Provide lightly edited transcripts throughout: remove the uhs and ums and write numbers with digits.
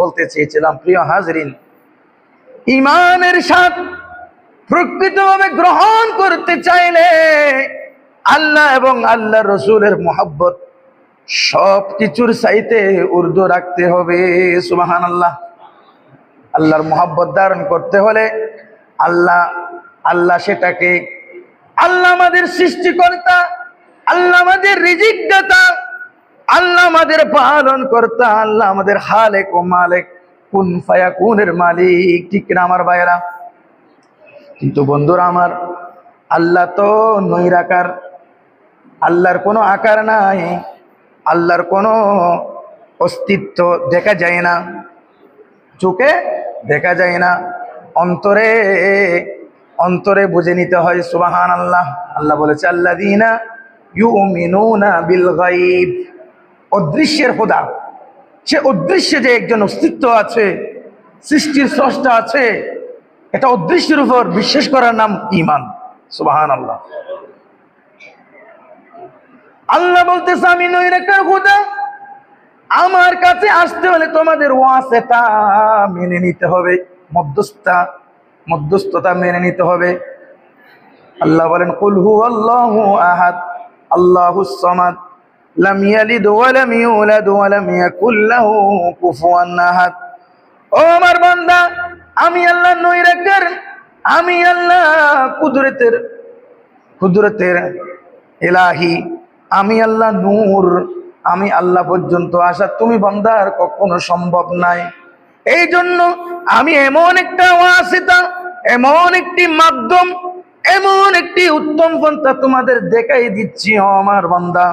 বলতে চেয়েছিলাম, প্রিয় হাজরিন, ঈমানের স্বাদ প্রকৃতভাবে গ্রহণ করতে চাইলে আল্লাহ এবং আল্লাহ রসুলের মুহাব্বত সব কিছুর চাইতে ঊর্ধ্ব রাখতে হবে। সুবহানাল্লাহ। আল্লাহর মুহাব্বত ধারণ করতে হলে আল্লাহ সেটাকে, আল্লাহ আমাদের সৃষ্টিকর্তা, আল্লাহ আমাদের রিজিক দাতা, আল্লাহ আমাদের পালন কর্তা, আল্লাহ আমাদের খালেক ও মালিক, কুন ফায়াকুনের মালিক। ঠিক না আমার ভাইয়েরা? কিন্তু বন্ধুরা আমার, আল্লাহ তো নৈরাকার, আল্লাহর কোনো আকার নাই, আল্লাহর কোনো অস্তিত্ব দেখা যায় না, চোখে দেখা যায় না, অন্তরে অন্তরে বুঝে নিতে হয়। সুবহানাল্লাহ। আল্লাহ বলেছে, আল্লাযীনা ইউমিনুনা বিল গায়ব। অদৃশ্যের খোদা, সে অদৃশ্যে যে একজন অস্তিত্ব আছে, সৃষ্টির স্রষ্টা আছে, এটা অদৃশ্যের উপর বিশ্বাস করার নাম ঈমান। সুবহানাল্লাহ। আল্লাহ বলতেছে, আমি নৈরাকার খোদা, আমার কাছে আসতে হলে তোমাদের ওয়াসিতা মেনে নিতে হবে, মধ্যস্থতা মেনে নিতে হবে। আল্লাহ বলেন, কুল হুয়াল্লাহু আহাদ আল্লাহুস সামাদ লাম ইয়ালিদ ওয়া লাম ইউলাদ ওয়া লাম ইয়াকুল লাহু কুফুয়ান আহাদ। ও আমার বান্দা, আমি আল্লাহ নৈরাকার, আমি আল্লাহ কুদরতের ইলাহি, আমি আল্লাহ নূর, আমি আল্লাহ পর্যন্ত আসা তুমি বান্দার কখনো সম্ভব নাই। এই জন্য আমি এমন একটা ওয়াসিতা, এমন একটি মাধ্যম, এমন একটি উত্তম পন্থা তোমাদের দেখাই দিচ্ছি ও আমার বান্দা।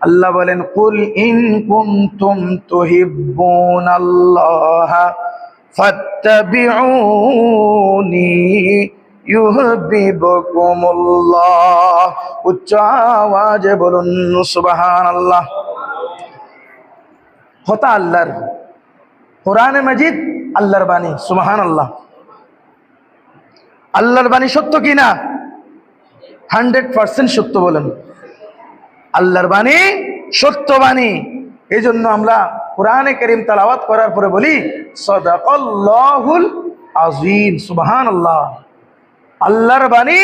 আল্লাহ বলেন, কুল ইন কুনতুম তুহিব্বুনাল্লাহ ফাত্তাবিউনি ইউহিব্বুকুমুল্লাহ। উচ্চ আওয়াজে বলুন সুবহানাল্লাহ। কথা আল্লাহর, কোরআনে মাজিদ আল্লাহর বাণী। সুবহানাল্লাহ। আল্লাহর বাণী সত্য কিনা? 100% সত্য বলেন। আল্লাহর বাণী সত্য বাণী। এই জন্য আমরা কোরআনে কারীম তেলাওয়াত করার পরে বলি, সাদাকাল্লাহুল আযীম। সুবহানাল্লাহ। আল্লাহর বাণী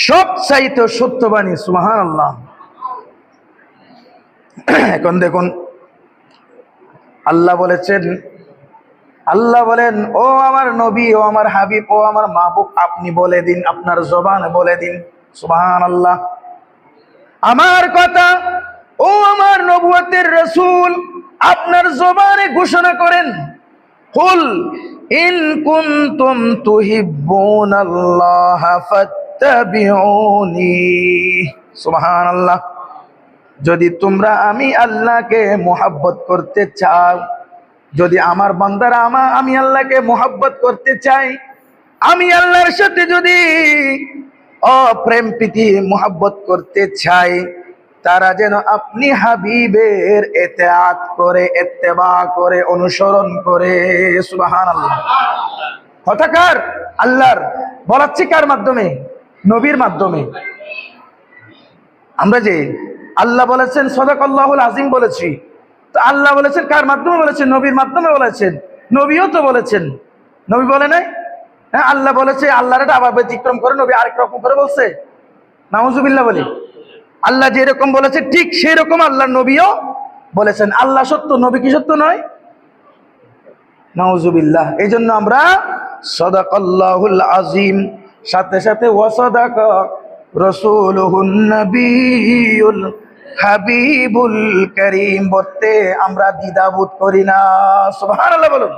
সবচাইতে সত্য বাণী। সুবহানাল্লাহ। এখন দেখুন, আল্লাহ বলেন, ও আমার নবী, ও আমার হাবিব, ও আমার মাহবুব, আপনি বলে দিন, আপনার জবানে বলে দিন। সুবহানাল্লাহ। আমার কথা, ও আমার নবুয়তের রাসূল, আপনার জবানে ঘোষণা করেন, কুল ইন কুনতুম তুহিব্বুনাল্লাহ ফাত্তাবিউনি। সুবহানাল্লাহ। যদি তোমরা আমি আল্লাহকে মুহাব্বত করতে চাও, যদি আমার বান্দারা আমি আল্লাহকে মুহাব্বত করতে চাই, আমি আল্লাহর সাথে যদি প্রেম প্রীতি মুহাব্বত করতে চাই, তারা যেন আপনি হাবিবের ইতাআত করে, ইত্তেবা করে, অনুসরণ করে। সুবহানাল্লাহ। কথা কার? আল্লাহর। বলাচ্ছি কার মাধ্যমে? নবীর মাধ্যমে। আমরা যে আল্লাহ বলেছেন সাদাকাল্লাহুল আযীম বলেছি, তো আল্লাহ বলেছেন কার মাধ্যমে বলেছেন? নবীর মাধ্যমে বলেছেন। নবীও তো বলেছেন, নবী বলে নাই? হ্যাঁ, আল্লাহ বলেছে, আল্লাহর এটা আবার ব্যতিক্রম করে নবী আরেক রকম করে বলছে। নাউজুবিল্লাহ বলি। আল্লাহ যেরকম বলেছে ঠিক সেই রকম আল্লাহর নবীও বলেছেন। আল্লাহ সত্য, নবী কি সত্য নয়? নাউজুবিল্লাহ। এই জন্য আমরা সাদাকাল্লাহুল আযীম, সাথে সাথে ওয়াসাদাকা রাসূলুহুন নবিয়ুল হাবিবুল কারীম বলতে আমরা দ্বিধাবোধ করি না। সুবহানাল্লাহ বলুন।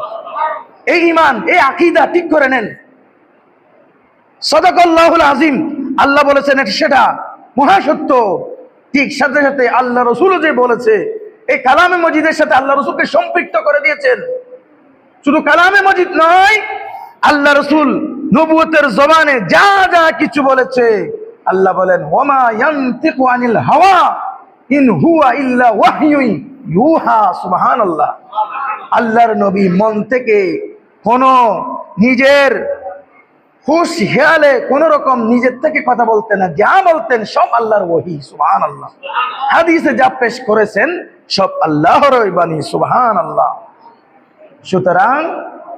এই ঈমান, এই আকীদা ঠিক করে নেন। সাদাকাল্লাহুল আযীম, আল্লাহ বলেছেন সেটা মহাসত্য। ঠিক সাথে সাথে আল্লাহ রাসূলও যে বলেছে, এই কালামে মজিদের সাথে আল্লাহ রাসূলকে সম্পৃক্ত করে দিয়েছেন। শুধু কালামে মজিদ নয়, আল্লাহ রাসূল নবুয়তের জবানে যা যা কিছু বলেছে, আল্লাহ বলেন, ওয়ামা ইয়ানতিকু আনিল হাওয়া ইন হুয়া ইল্লা ওয়াহয়ুন ইউহা। সুবহানাল্লাহ। আল্লাহর নবী মন থেকে কোন নিজের খুশ হেয়ালে কোন রকম নিজের থেকে কথা বলতেন না, যা বলতেন সব আল্লাহর ওহী। সুবহানাল্লাহ। হাদিসে যা পেশ করেছেন সব আল্লাহর বাণী। সুবহানাল্লাহ। সুতরাং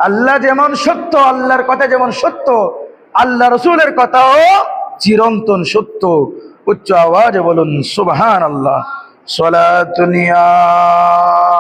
আল্লাহ যেমন সত্য, আল্লাহর কথা যেমন সত্য, আল্লাহ রসুলের কথাও চিরন্তন সত্য। উচ্চ আওয়াজে বলুন সুবহানাল্লাহ। সালাতুন ইয়া